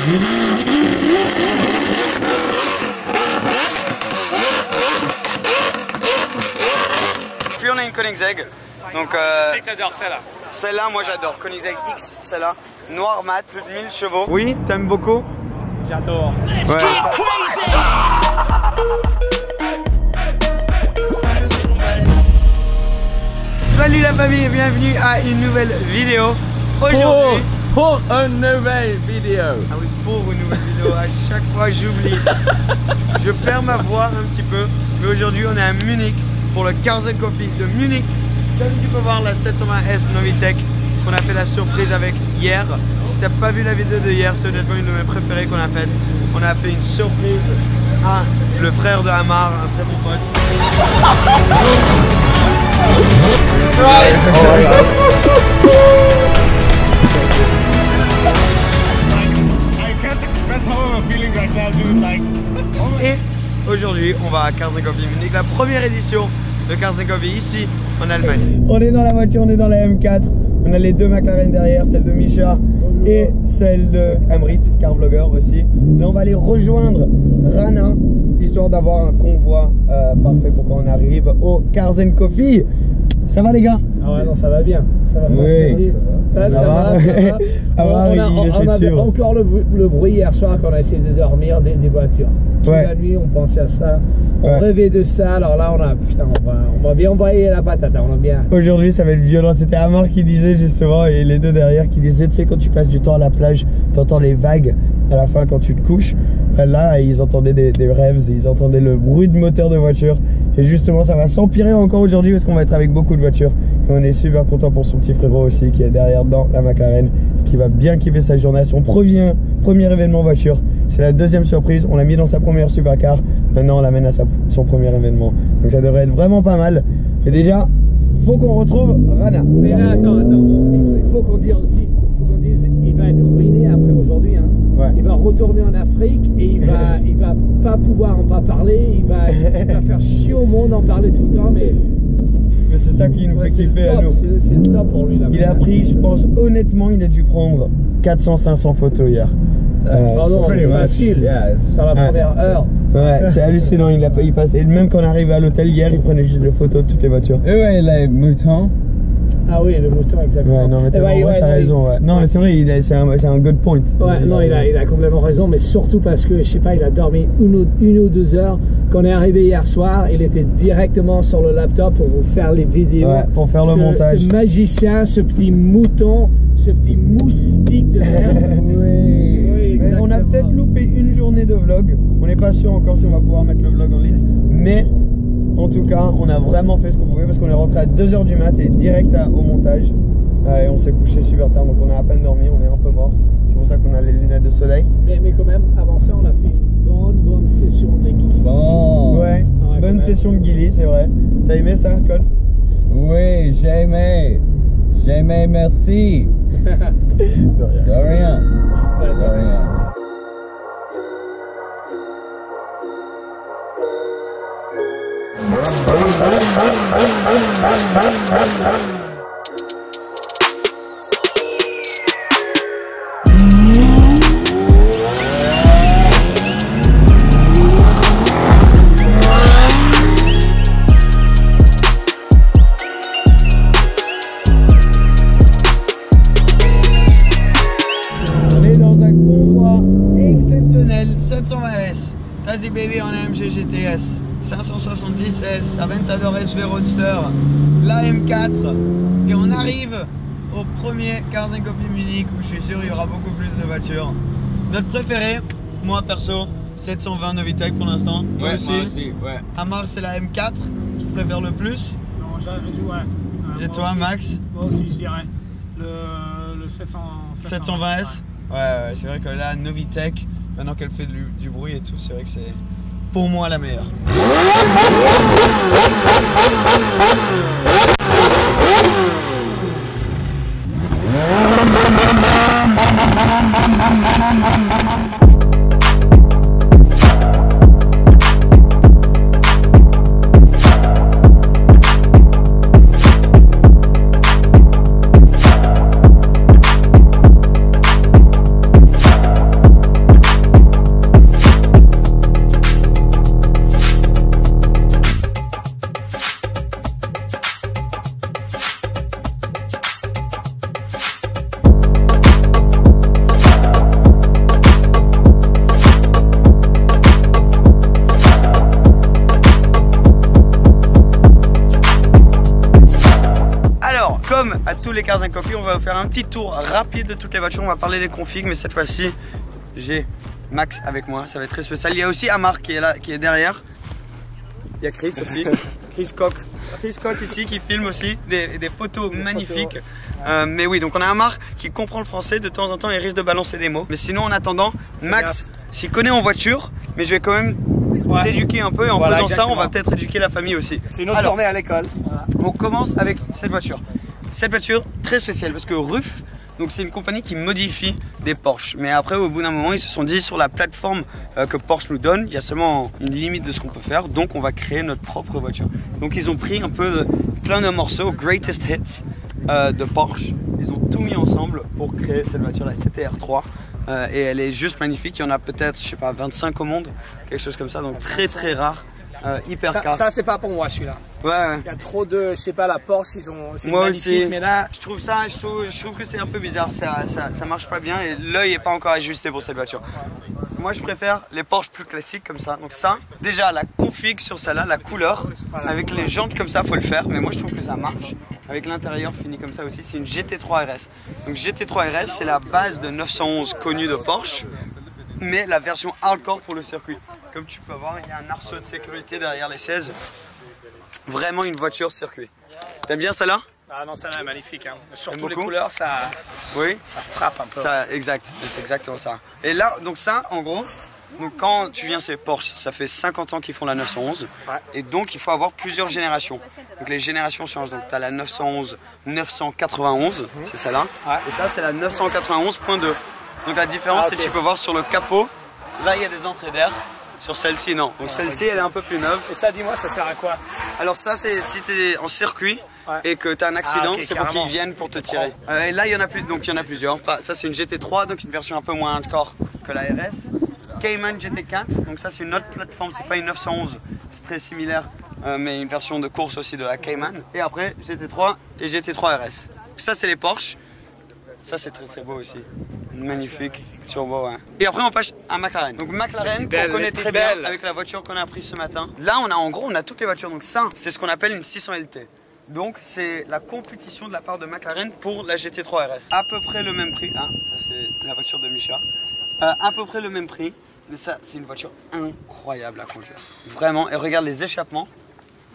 Puis on a une Koenigsegg. Donc, je sais que t'adores celle-là. Celle-là, moi j'adore. Koenigsegg X, celle-là. Noir mat, plus de 1000 chevaux. Oui, t'aimes beaucoup? J'adore. Ouais. Salut la famille et bienvenue à une nouvelle vidéo. Aujourd'hui... Pour une nouvelle vidéo. Ah oui, pour une nouvelle vidéo. À chaque fois j'oublie. Je perds ma voix un petit peu. Mais aujourd'hui on est à Munich pour le Cars & Coffee de Munich. Comme tu peux voir la 720S Novitec qu'on a fait la surprise avec hier. Si t'as pas vu la vidéo de hier, c'est honnêtement une de mes préférées qu'on a faite. On a fait une surprise à le frère de Amar, un très bon pote. Et aujourd'hui, on va à Cars & Coffee Munich, la première édition de Cars & Coffee ici en Allemagne. On est dans la voiture, on est dans la M4. On a les deux McLaren derrière, celle de Misha et celle de Amrit, car vlogger aussi. Là, on va aller rejoindre Rana, histoire d'avoir un convoi parfait pour quand on arrive au Cars & Coffee. Ça va les gars? Ah ouais, non, ça va bien. Ça va. Oui, ça va. On avait encore le bruit hier soir quand on a essayé de dormir des voitures. Toute la nuit, on pensait à ça. On rêvait de ça. Alors là, on va bien envoyer la patate. On va bien. Aujourd'hui, ça va être violent. C'était Amar qui disait justement, et les deux derrière qui disaient, tu sais, quand tu passes du temps à la plage, tu entends les vagues à la fin quand tu te couches. Là, ils entendaient des rêves, ils entendaient le bruit de moteur de voiture. Et justement, ça va s'empirer encore aujourd'hui parce qu'on va être avec beaucoup de voitures. Et on est super content pour son petit frérot aussi qui est derrière dans la McLaren, qui va bien kiffer sa journée. Son premier événement voiture. C'est la deuxième surprise. On l'a mis dans sa première supercar. Maintenant, on l'amène à son premier événement. Donc ça devrait être vraiment pas mal. Et déjà, faut qu'on retrouve Rana. Mais là, attends. Il faut qu'on dise aussi. Il va être ruiné après aujourd'hui. Hein. Ouais. Il va retourner en Afrique et il va pas pouvoir en pas parler. Il va faire chier au monde en parler tout le temps. Mais c'est ça qui nous fait kiffer à nous. C'est le top pour lui là. Il a pris, je pense, honnêtement, il a dû prendre 400-500 photos hier. Pardon, c'est facile. Dans la première heure. Ouais, c'est hallucinant. Il passe. Et même quand on arrive à l'hôtel hier, il prenait juste des photos de toutes les voitures. Et ouais, les moutons. Ah oui, le mouton, exactement. Ouais, non, mais t'as raison. Ouais. Non, mais c'est vrai, c'est un good point. Ouais, non, il a complètement raison, mais surtout parce que, je sais pas, il a dormi une ou deux heures. Quand on est arrivé hier soir, il était directement sur le laptop pour vous faire les vidéos. Ouais, pour faire le montage. Ce magicien, ce petit mouton, ce petit moustique de oui, mais on a peut-être loupé une journée de vlog. On n'est pas sûr encore si on va pouvoir mettre le vlog en ligne. Mais en tout cas, on a vraiment fait ce qu'on pouvait parce qu'on est rentré à 2 h du mat et direct au montage. Et on s'est couché super tard, donc on a à peine dormi, on est un peu mort. C'est pour ça qu'on a les lunettes de soleil. Mais quand même, avant ça, on a fait une bonne session de Guilly. Bon. Ouais, bonne session de Guilly, c'est vrai. T'as aimé ça, Cole? Oui, j'ai aimé. J'ai aimé, merci. De rien. De rien. De rien. On est dans un convoi exceptionnel, 720S, Tazi Baby en AMG GTS, 570S, Aventador SV Roadster, la M4, et on arrive au premier Cars & Coffee Munich où je suis sûr il y aura beaucoup plus de voitures. Notre préféré, moi perso, 720 Novitec pour l'instant. Toi aussi. Moi aussi, ouais. Amar, c'est la M4 qui préfère le plus. Non, ouais. Et toi, aussi, Max? Moi aussi, je dirais le 720S. Ouais, c'est vrai que là, Novitec, maintenant qu'elle fait du bruit et tout, c'est vrai que c'est pour moi la meilleure. tous les Cars & Coffee, on va faire un petit tour rapide de toutes les voitures. On va parler des configs, mais cette fois-ci, j'ai Max avec moi. Ça va être très spécial. Il y a aussi Amar qui est là, qui est derrière. Il y a Chris aussi, Chris Koch ici qui filme aussi des photos magnifiques. Mais oui, donc on a Amar qui comprend le français. De temps en temps, il risque de balancer des mots. Mais sinon, en attendant, Max s'y connaît en voiture, mais je vais quand même t'éduquer un peu. Et en faisant exactement. Ça, on va peut-être éduquer la famille aussi. C'est une autre journée à l'école. Voilà. On commence avec cette voiture. Cette voiture très spéciale parce que RUF, donc c'est une compagnie qui modifie des Porsche. Mais après, au bout d'un moment, ils se sont dit sur la plateforme que Porsche nous donne, il y a seulement une limite de ce qu'on peut faire. Donc on va créer notre propre voiture. Donc ils ont pris un peu plein de morceaux, greatest hits de Porsche. Ils ont tout mis ensemble pour créer cette voiture, la CTR3. Et elle est juste magnifique. Il y en a peut-être, je sais pas, 25 au monde, quelque chose comme ça. Donc très très rare. Hyper car. Ça c'est pas pour moi celui-là. Ouais. Il y a trop de, je sais pas, la Porsche, c'est moi magnifique, aussi. mais là, je trouve que c'est un peu bizarre. Ça marche pas bien et l'œil est pas encore ajusté pour cette voiture. Moi je préfère les Porsche plus classiques comme ça. Donc ça, déjà la config sur celle-là, la couleur, avec les jantes comme ça, faut le faire. Mais moi je trouve que ça marche. Avec l'intérieur fini comme ça aussi, c'est une GT3 RS. Donc GT3 RS, c'est la base de 911 connue de Porsche, mais la version hardcore pour le circuit. Comme tu peux voir, il y a un arceau de sécurité derrière les 16. Vraiment une voiture circuit. T'aimes bien celle-là? Ah non, celle-là est magnifique. Hein. Surtout les couleurs, ça frappe un peu. Exact, c'est exactement ça. Et là, donc ça, en gros, donc quand tu viens chez Porsche, ça fait 50 ans qu'ils font la 911. Ouais. Et donc, il faut avoir plusieurs générations. Donc les générations changent. Donc tu as la 911 991, c'est celle-là. Ouais. Et ça, c'est la 991.2. Donc la différence, c'est que tu peux voir sur le capot, là, il y a des entrées d'air. Sur celle-ci, non. Donc celle-ci, elle est un peu plus neuve. Et ça, dis-moi, ça sert à quoi? Alors ça, c'est si tu es en circuit et que tu as un accident, c'est pour qu'ils viennent pour te tirer. Et là, il y en a plus, donc il y en a plusieurs. Ça, c'est une GT3, donc une version un peu moins hardcore que la RS. Cayman GT4, donc ça, c'est une autre plateforme. C'est pas une 911, c'est très similaire, mais une version de course aussi de la Cayman. Et après, GT3 et GT3 RS. Ça, c'est les Porsche. Ça, c'est très très beau aussi. Magnifique, turbo, ouais. Et après, on passe à McLaren. Donc McLaren, qu'on connaît très bien avec la voiture qu'on a prise ce matin. Là, en gros, on a toutes les voitures. Donc ça, c'est ce qu'on appelle une 600 LT. Donc c'est la compétition de la part de McLaren pour la GT3 RS. À peu près le même prix. Ah, ça c'est la voiture de Micha. À peu près le même prix. Mais ça, c'est une voiture incroyable à conduire. Vraiment. Et regarde les échappements.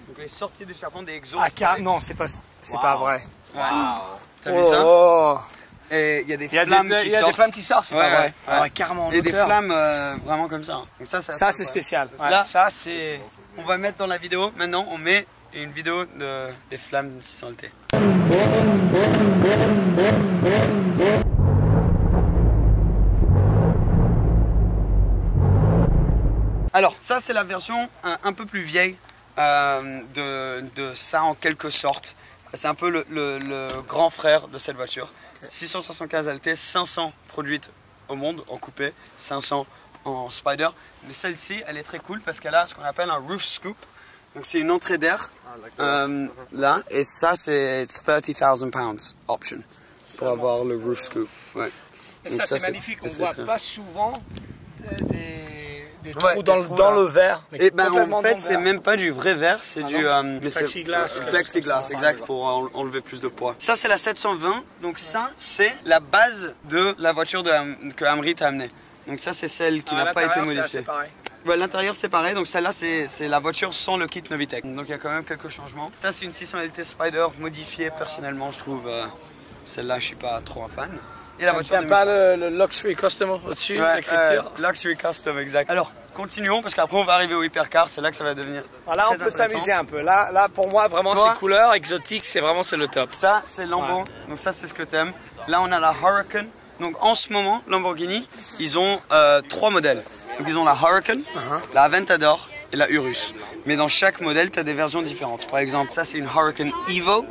Donc les sorties d'échappement des exhausts. Ah, non, c'est pas vrai. Wow. T'as vu ça? Et il y a des flammes qui sortent. Il y a des flammes qui sortent, c'est pas vrai. Ouais, carrément en et des flammes vraiment comme ça. Donc ça c'est spécial. Là, ça c'est. On va mettre dans la vidéo. Maintenant, on met une vidéo des flammes 600 LT. Alors, ça c'est la version un peu plus vieille de ça en quelque sorte. C'est un peu le grand frère de cette voiture. 675 LT, 500 produites au monde en coupé, 500 en Spider. Mais celle-ci, elle est très cool parce qu'elle a ce qu'on appelle un roof scoop. Donc c'est une entrée d'air là, et ça c'est 30,000 pounds option pour avoir le roof scoop. Ouais. Et donc ça c'est magnifique, on ne voit pas souvent des trous dans le verre. Et ben en fait c'est même pas du vrai verre, c'est du plexiglas, exact, pour enlever plus de poids. Ça c'est la 720, donc ça c'est la base de la voiture que Amrit a amenée. Donc ça c'est celle qui n'a pas été modifiée. Ouais, l'intérieur c'est pareil, donc celle-là c'est la voiture sans le kit Novitec. Donc il y a quand même quelques changements. Ça c'est une 600 LT Spider modifiée, personnellement je trouve celle-là je suis pas trop un fan. Et la voiture pas le Luxury Custom au-dessus, l'écriture. Luxury Custom, exact. Alors continuons parce qu'après on va arriver au hypercar, c'est là que ça va devenir. Voilà, on peut s'amuser un peu. Là pour moi vraiment ces couleurs exotiques, c'est le top. Ça c'est Lambo, donc ça c'est ce que t'aimes. Là on a la Huracan. Donc en ce moment Lamborghini, ils ont 3 modèles. Donc ils ont la Huracan, la Aventador et la Urus. Mais dans chaque modèle, tu as des versions différentes. Par exemple, ça c'est une Huracan Evo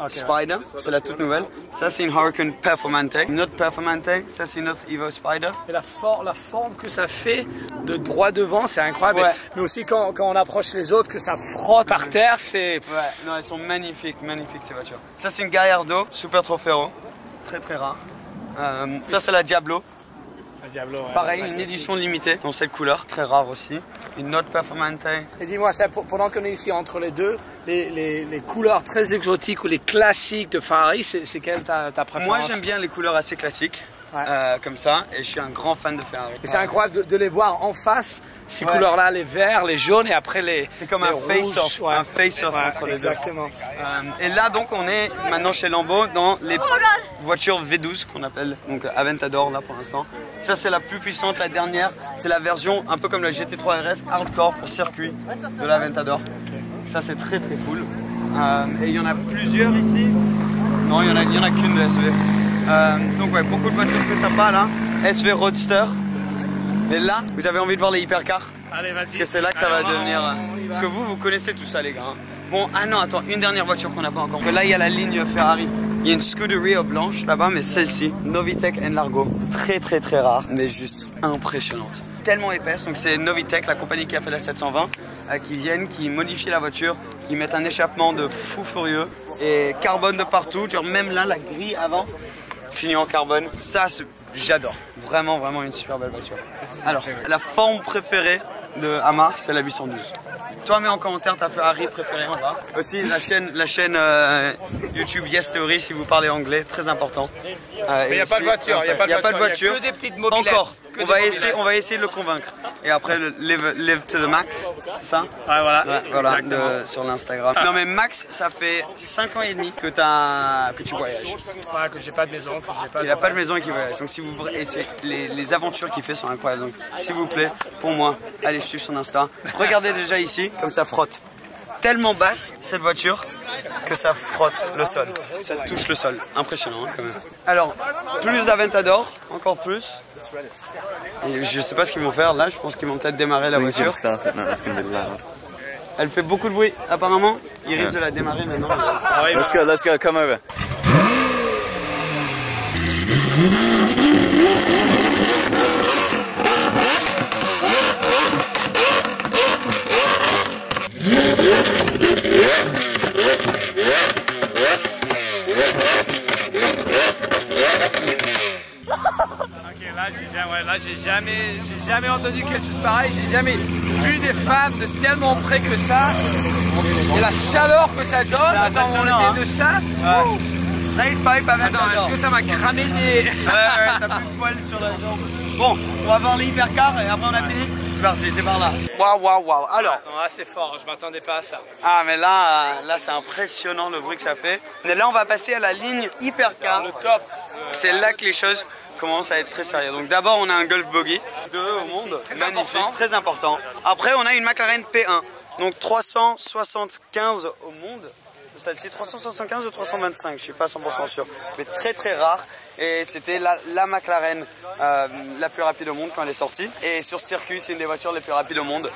Spider, c'est la toute nouvelle. Ça c'est une Huracan Performante. Une autre Performante, ça c'est une autre Evo Spider. Et la forme que ça fait de droit devant, c'est incroyable. Ouais. Mais aussi quand on approche les autres, que ça frotte par terre, c'est... Ouais, non, elles sont magnifiques, magnifiques ces voitures. Ça c'est une Gallardo Super Trofeo, très très rare. Ça c'est la Diablo. Diablo, ouais, pareil, une édition limitée dans cette couleur, très rare aussi. Une autre Performante. Et dis-moi, pendant qu'on est ici entre les deux, les couleurs très exotiques ou les classiques de Ferrari, c'est quelle ta préférence? Moi j'aime bien les couleurs assez classiques, comme ça, et je suis un grand fan de Ferrari. C'est incroyable de les voir en face, ces couleurs-là, les verts, les jaunes et après les c'est comme les un face-off, un face-off entre les deux. Exactement. Et là donc on est maintenant chez Lambo dans les voitures V12 qu'on appelle donc Aventador là pour l'instant. Ça c'est la plus puissante, la dernière, c'est la version un peu comme la GT3 RS hardcore pour circuit de l'Aventador. Ça c'est très très cool. Et il y en a plusieurs ici. Non, il y en a qu'une de SV. Donc ouais, beaucoup de voitures très sympas là. SV Roadster. Et là, vous avez envie de voir les hypercars? Allez, vas-y. Parce que c'est là que ça va devenir. Parce que vous connaissez tout ça les gars. Hein. Bon, ah non, attends, une dernière voiture qu'on n'a pas encore. Là, il y a la ligne Ferrari. Il y a une Scuderia blanche là-bas, mais celle-ci, Novitec Largo. Très très très rare, mais juste impressionnante. Tellement épaisse, donc c'est Novitec, la compagnie qui a fait la 720, qui viennent, qui modifient la voiture, qui mettent un échappement de fou furieux et carbone de partout. Genre même là, la grille avant, fini en carbone. Ça, j'adore. Vraiment, vraiment une super belle voiture. Alors, la forme préférée de Amar, c'est la 812. Toi, mets en commentaire ta Ferrari préférée en bas. Aussi, la chaîne YouTube Yes Theory, si vous parlez anglais, très important. Mais il n'y a pas de voiture, il n'y a pas de voiture. Que des petites mobilettes. Encore, on va essayer de le convaincre. Et après, live to the max, c'est ça? Ouais, voilà. Ouais, voilà, sur l'Instagram. Non mais Max, ça fait 5 ans et demi que tu voyages. Ouais, que j'ai pas de maison. Il n'a pas de maison et qu'il voyage. Donc si vous les aventures qu'il fait sont incroyables. Donc s'il vous plaît, pour moi, allez suivre son Insta. Regardez déjà ici, comme ça frotte. Tellement basse cette voiture que ça frotte le sol. Ça touche le sol. Impressionnant hein, quand même. Alors, plus d'Aventador, encore plus. Et je sais pas ce qu'ils vont faire là, je pense qu'ils vont peut-être démarrer la voiture. Elle fait beaucoup de bruit apparemment. Ils risquent de la démarrer maintenant. Let's go, come over. Là, j'ai jamais entendu quelque chose pareil. J'ai jamais vu des femmes de tellement près que ça. Et la chaleur que ça donne. Attends, on était de ça. Straight pipe avec. Attends, est-ce que ça m'a cramé des. Ouais, t'as plus de poils sur la jambe. Bon, on va voir l'hypercar et après on a fini. C'est parti, c'est par là. Waouh. Alors. C'est fort, je m'attendais pas à ça. Ah, mais là c'est impressionnant le bruit que ça fait. Mais là, on va passer à la ligne hypercar. Le top. C'est là que les choses commencent à être très sérieuses. Donc d'abord, on a un Golf Buggy, 2 au monde, magnifique, très important. Après, on a une McLaren P1, donc 375 au monde. Celle-ci 375 ou 325, je suis pas 100% sûr, mais très très rare. Et c'était la McLaren la plus rapide au monde quand elle est sortie. Et sur circuit, c'est une des voitures les plus rapides au monde.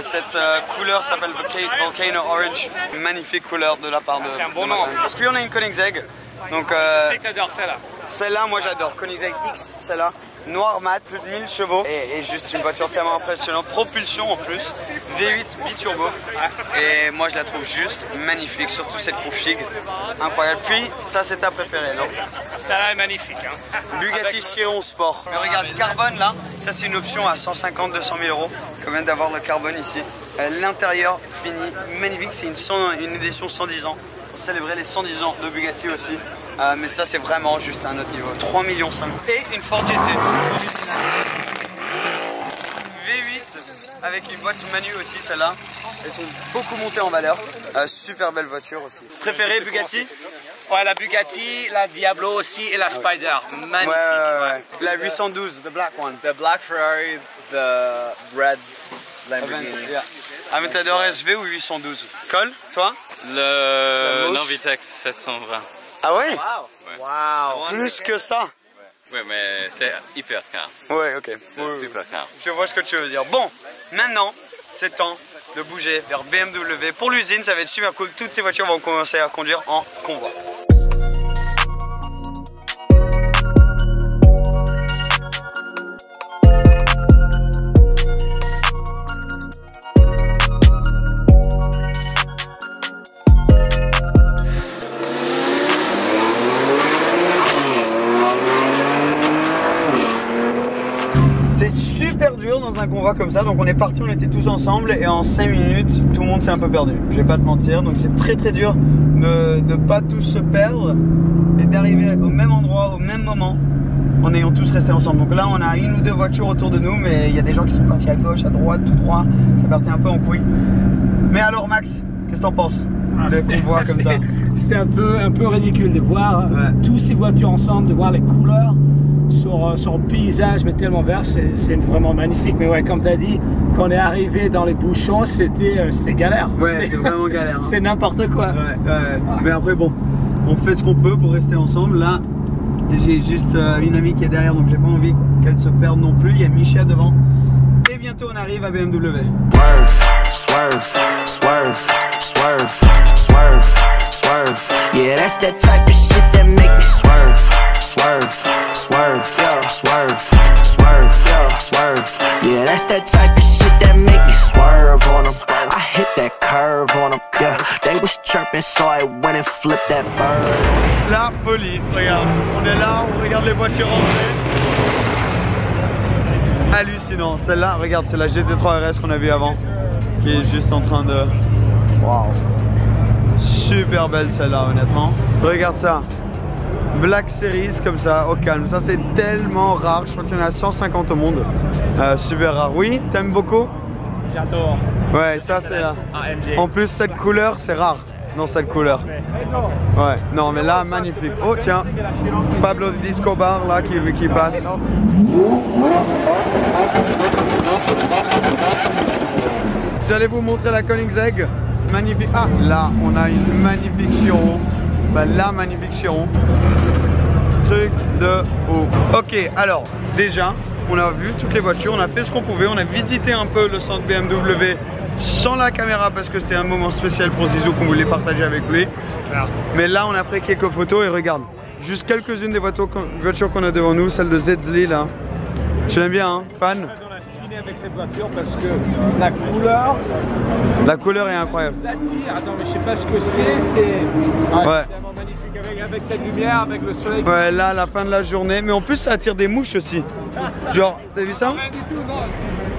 Cette couleur s'appelle Volcano Orange, magnifique couleur de la part de. C'est un bon nom. Puis on a une Koenigsegg. Donc, je sais que t'adores celle-là. Celle-là, moi j'adore. Koenigsegg X, celle-là. Noir mat, plus de 1000 chevaux. Et juste une voiture tellement impressionnante. Propulsion en plus. V8 biturbo. Et moi je la trouve juste magnifique. Surtout cette config. Incroyable. Puis, ça c'est ta préférée, non? Celle-là est magnifique. Hein. Bugatti Chiron Sport. Mais regarde, carbone là. Ça c'est une option à 150-200 000 euros. Comme vient d'avoir le carbone ici. L'intérieur fini. Magnifique. C'est une édition 110 ans. Pour célébrer les 110 ans de Bugatti aussi. Mais ça c'est vraiment juste un autre niveau. 3,5 millions. Et une Ford GT. V8 avec une boîte manu aussi celle-là. Elles sont beaucoup montées en valeur. Super belle voiture aussi. Préférée Bugatti? Ouais, la Bugatti, la Diablo aussi et la Spider. Magnifique. Ouais. La 812, the black one. The black Ferrari, the red Lamborghini. Aventador SV ou 812? Cole, toi? Le Novitec 720. Ah ouais? Wow. Plus que ça? Oui, mais c'est hyper car. Ouais, ok. C'est super car. Je vois ce que tu veux dire. Bon, maintenant, c'est temps de bouger vers BMW. Pour l'usine, ça va être super cool. Toutes ces voitures vont commencer à conduire en convoi. C'est super dur dans un convoi comme ça. Donc on est parti, on était tous ensemble et en 5 minutes tout le monde s'est un peu perdu. Je vais pas te mentir. Donc c'est très dur de pas tous se perdre et d'arriver au même endroit au même moment en ayant tous resté ensemble. Donc là on a 1 ou 2 voitures autour de nous, mais il y a des gens qui sont partis à gauche, à droite, tout droit. Ça partait un peu en couille. Mais alors Max, qu'est-ce que t'en penses de convoi comme ça? C'était un peu ridicule de voir tous ces voitures ensemble, de voir les couleurs sur le paysage, mais tellement vert, c'est vraiment magnifique. Mais ouais, comme tu as dit, quand on est arrivé dans les bouchons, c'était galère. Ouais, c'est vraiment galère. Hein. C'était n'importe quoi. Mais après, bon, on fait ce qu'on peut pour rester ensemble. Là, j'ai juste une amie qui est derrière, donc j'ai pas envie qu'elle se perde non plus. Il y a Micha devant. Et bientôt, on arrive à BMW. Swerve, swerve, swerve, swerve, swerve. Yeah, that's that type of shit that make me swerve, swerve, swerve, swerve, swerve, swerve. Yeah, that's that type of shit that make me swerve on them. I hit that curve on them. Yeah, they was chirping, so I went and flipped that bird. La police, regarde. On est là, on regarde les voitures rentrer. Hallucinant. Celle-là, regarde, c'est la GT3 RS qu'on a vue avant, qui est juste en train de... Waouh. Super belle celle-là, honnêtement. Regarde ça. Black Series comme ça, au calme. Ça, c'est tellement rare. Je crois qu'il y en a 150 au monde. Super rare. Oui, t'aimes beaucoup? J'adore. Ouais, ça, c'est là. En plus, cette couleur, c'est rare. Dans cette couleur. Ouais, non, mais là, magnifique. Oh, tiens. Pablo Disco Bar, là, qui passe. J'allais vous montrer la Koenigsegg, magnifique. Ah, là, on a une magnifique Chiron. Bah, là, magnifique Chiron. Truc de ouf. Ok, alors, déjà, on a vu toutes les voitures, on a fait ce qu'on pouvait, on a visité un peu le centre BMW sans la caméra parce que c'était un moment spécial pour Zizou qu'on voulait partager avec lui. Mais là, on a pris quelques photos et regarde, juste quelques-unes des voitures qu'on a devant nous, celle de Zedzli là. Tu l'aimes bien, hein, fan? Avec cette voiture parce que la couleur est incroyable. Ça attire. Attends, mais je sais pas ce que c'est. Ouais. Tellement magnifique avec cette lumière, avec le soleil. Ouais, là, à la fin de la journée. Mais en plus, ça attire des mouches aussi. Genre, t'as vu ça? Rien du tout, non.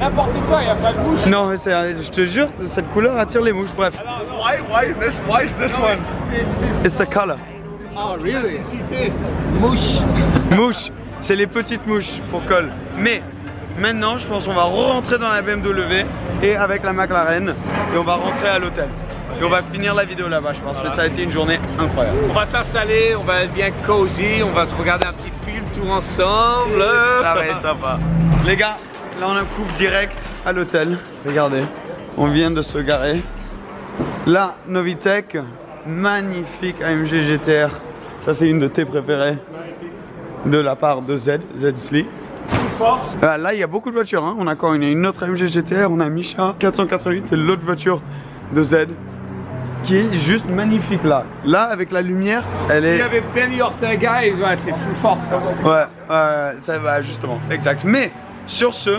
N'importe quoi, il n'y a pas de mouches. Non, mais je te jure, cette couleur attire les mouches. Bref. Alors, why is this one? It's the color. Oh, really? Mouche. Mouche. C'est les petites mouches pour colle. Mais maintenant, je pense qu'on va rentrer dans la BMW et avec la McLaren et on va rentrer à l'hôtel. Et on va finir la vidéo là-bas, je pense. Voilà. Mais ça a été une journée incroyable. On va s'installer, on va être bien cosy, on va se regarder un petit film tout ensemble. Ça va être sympa. Les gars, là on a un coup direct à l'hôtel. Regardez, on vient de se garer. Là, Novitec, magnifique AMG GTR. Ça c'est une de tes préférées de la part de Zedzli. Là il y a beaucoup de voitures, hein. On a encore une autre AMG GTR, on a Micha 488 et l'autre voiture de Z qui est juste magnifique là. Là avec la lumière, elle est... Il y avait Benny Ortega, ouais, c'est full force. Ouais, ça va justement, exact. Mais sur ce,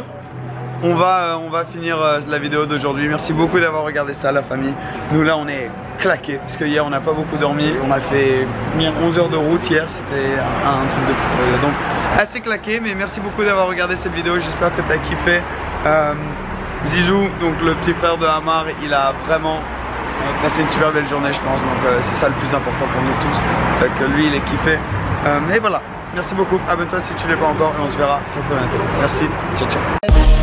on va finir la vidéo d'aujourd'hui. Merci beaucoup d'avoir regardé ça, la famille. Nous là on est claqués parce que hier on n'a pas beaucoup dormi. On a fait 11 heures de route hier, c'était un truc de fou. Donc assez claqué, mais merci beaucoup d'avoir regardé cette vidéo. J'espère que tu as kiffé. Zizou, donc le petit frère de Amar, il a vraiment passé une super belle journée, je pense. Donc c'est ça le plus important pour nous tous. Que lui il est kiffé. Et voilà, merci beaucoup. Abonne-toi si tu ne l'es pas encore et on se verra très bientôt. Merci, ciao ciao.